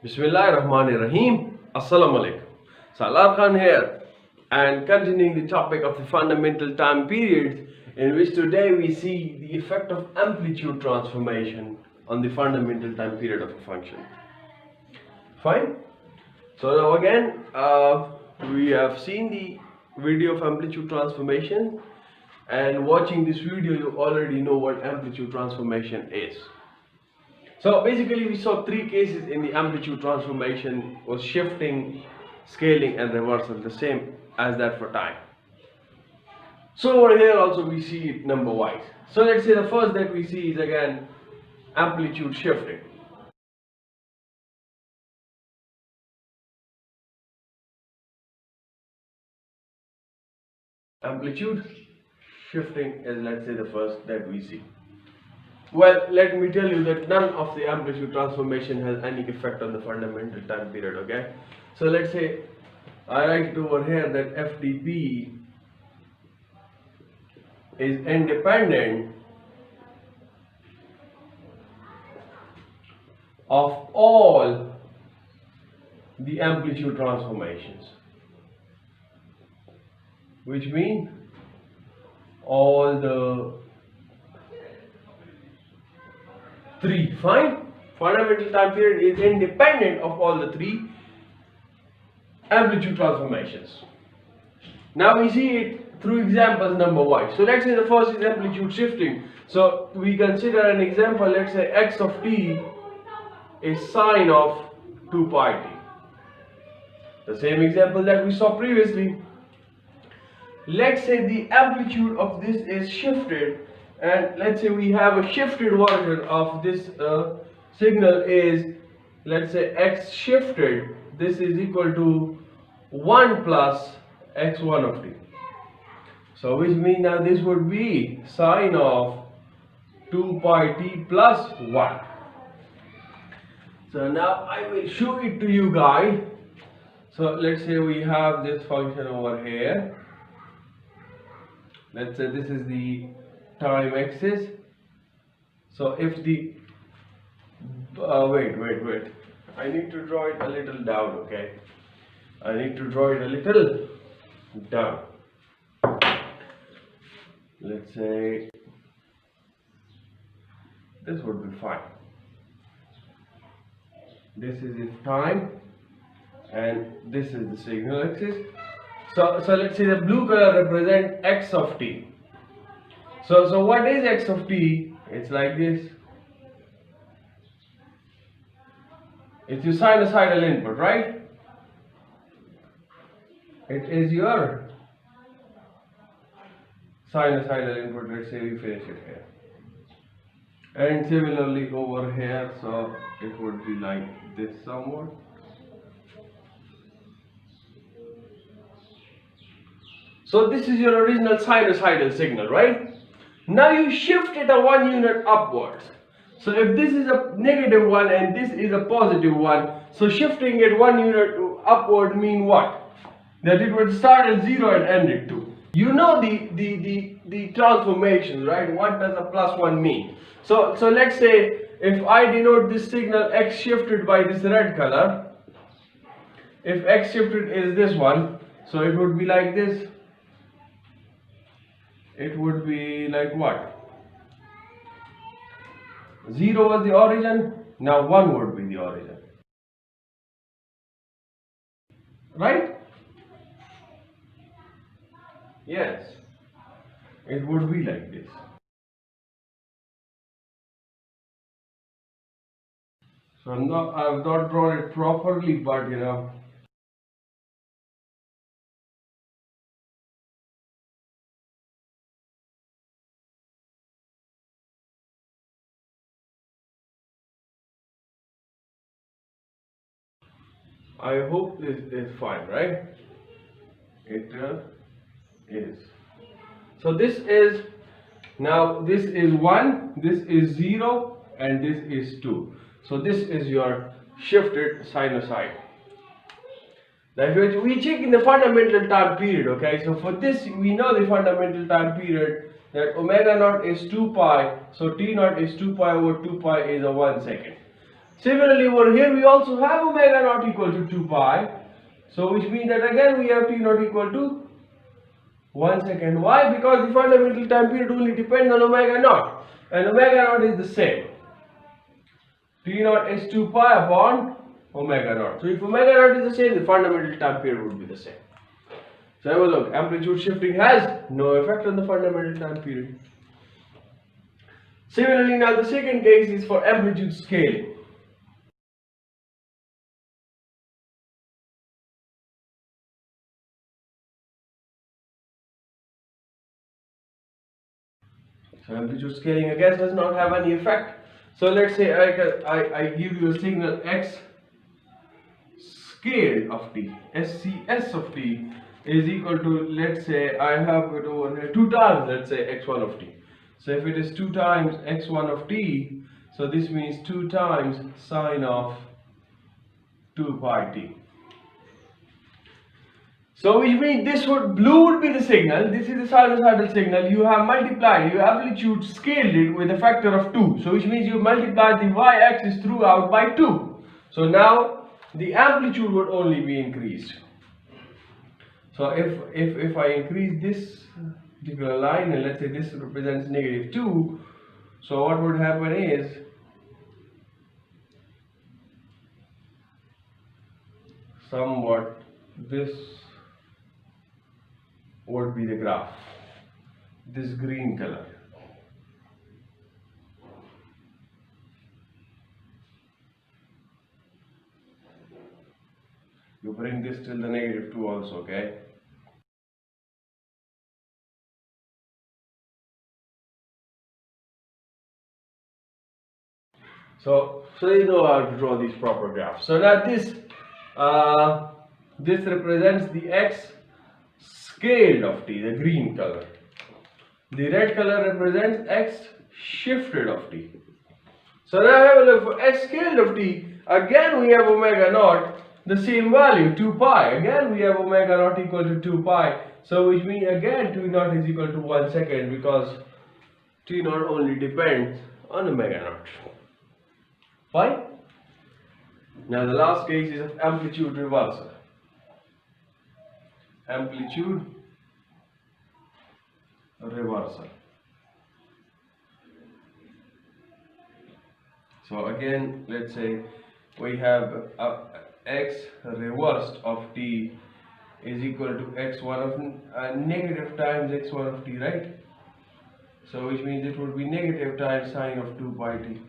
Bismillahirrahmanirrahim. Assalamu alaikum. Salaar Khan here, and continuing the topic of the fundamental time periods, in which today we see the effect of amplitude transformation on the fundamental time period of a function. Fine. So now again, we have seen the video of amplitude transformation, and watching this video you already know what amplitude transformation is. So basically we saw three cases in the amplitude transformation: was shifting, scaling and reversal, the same as that for time. So over here also we see it number wise. So let's say the first that we see is again amplitude shifting. Amplitude shifting is, let's say, the first that we see. Well, let me tell you that none of the amplitude transformation has any effect on the fundamental time period, okay? So let's say I write over here that FDP is independent of all the amplitude transformations, which means all the three. Fine. Fundamental time period is independent of all the three amplitude transformations. Now we see it through examples number wise. So let's say the first is amplitude shifting. So we consider an example. Let's say x of t is sine of 2 pi t. The same example that we saw previously. Let's say the amplitude of this is shifted, and let's say we have a shifted version of this signal is, let's say, x shifted. This is equal to 1 plus x1 of t. So which means now this would be sine of 2 pi t plus 1. So now I will show it to you guys. So let's say we have this function over here. Let's say this is the time axis. So if the wait, I need to draw it a little down, okay? I need to draw it a little down. Let's say this would be fine. This is its time and this is the signal axis. So let's say the blue color represents x of t. So what is x of t? It's like this. It's your sinusoidal input, right? It is your sinusoidal input. Let's say we finish it here. And similarly over here, so it would be like this somewhat. So this is your original sinusoidal signal, right? Now you shift it a 1 unit upwards. So if this is a negative one and this is a positive one, so shifting it 1 unit upward mean what? That it would start at 0 and end at 2. You know the transformations, right? What does a plus 1 mean? So let's say if I denote this signal x shifted by this red color, if x shifted is this one, so it would be like this. It would be like what? 0 was the origin, now 1 would be the origin. Right? Yes. It would be like this. So now I have not drawn it properly, but you know. I hope this is fine, right? It is. So this is, now this is 1, this is 0 and this is 2. So this is your shifted sinusoid. That we check in the fundamental time period, okay? So for this we know the fundamental time period that omega naught is 2 pi, so t naught is 2 pi over 2 pi is a 1 second. Similarly, over here we also have omega naught equal to 2 pi. So which means that again we have t naught equal to 1 second. Why? Because the fundamental time period only depends on omega naught, and omega naught is the same. T naught is 2 pi upon omega naught. So if omega naught is the same, the fundamental time period would be the same. So have a look. Amplitude shifting has no effect on the fundamental time period. Similarly, now the second case is for amplitude scaling. So amplitude scaling again does not have any effect. So let's say I give you a signal x scaled of t, SCS of t is equal to, let's say I have it over here 2 times, let's say x1 of t. So if it is 2 times x1 of t, so this means 2 times sine of 2 pi t. So which means this blue would be the signal, this is the sinusoidal signal, you have multiplied, your amplitude scaled it with a factor of 2. So which means you multiplied the y-axis throughout by 2. So now the amplitude would only be increased. So if I increase this particular line, and let's say this represents -2, so what would happen is somewhat this would be the graph, this green color. You bring this till the -2 also, okay? So you know how to draw these proper graphs. So now this represents the x scaled of t, the green color. The red color represents x shifted of t. So now have a look for x scaled of t. Again we have omega naught, the same value, 2 pi. Again we have omega naught equal to 2 pi. So which means again t naught is equal to 1 second, because t naught only depends on omega naught. Fine? Now the last case is of amplitude reversal. Amplitude reversal. So again, let's say we have x reversed of t is equal to x1 of negative times x1 of t, right? So which means it would be negative times sine of 2 pi t.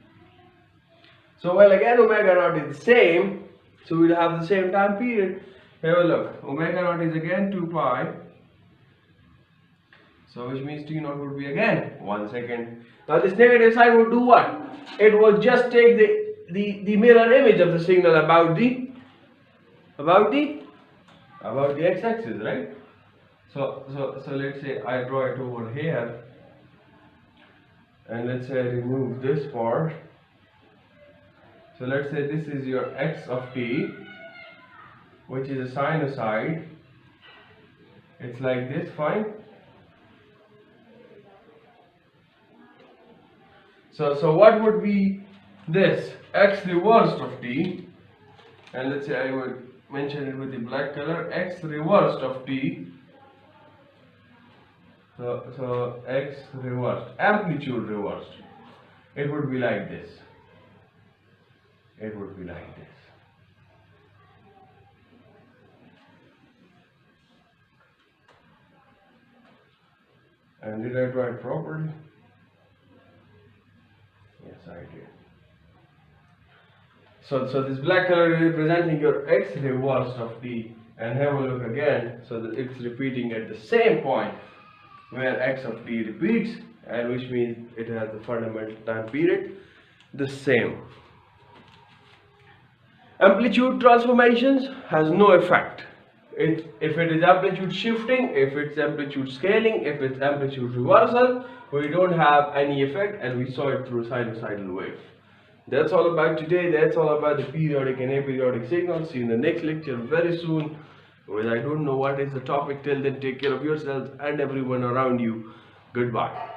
So well, again omega naught is the same, so we'll have the same time period. Have a look. Omega naught is again 2 pi. So which means t naught would be again 1 second. Now this negative sign would do what? It would just take the mirror image of the signal about the x-axis, right? So let's say I draw it over here, and let's say I remove this part. So let's say this is your x of t, which is a sinusoid. It's like this, fine. So what would be this x reversed of t, and let's say I would mention it with the black color, x reversed of t. So x reversed, amplitude reversed, it would be like this. It would be like this. And did I draw it properly? Yes, I did. So this black color is representing your x reversed of t, and have a look again, so that it's repeating at the same point where x of t repeats, and which means it has the fundamental time period the same. Amplitude transformations has no effect. If it is amplitude shifting, if it's amplitude scaling, if it's amplitude reversal, we don't have any effect, and we saw it through sinusoidal wave. That's all about today. That's all about the periodic and aperiodic signals. See you in the next lecture very soon. Well, I don't know what is the topic. Till then, take care of yourselves and everyone around you. Goodbye.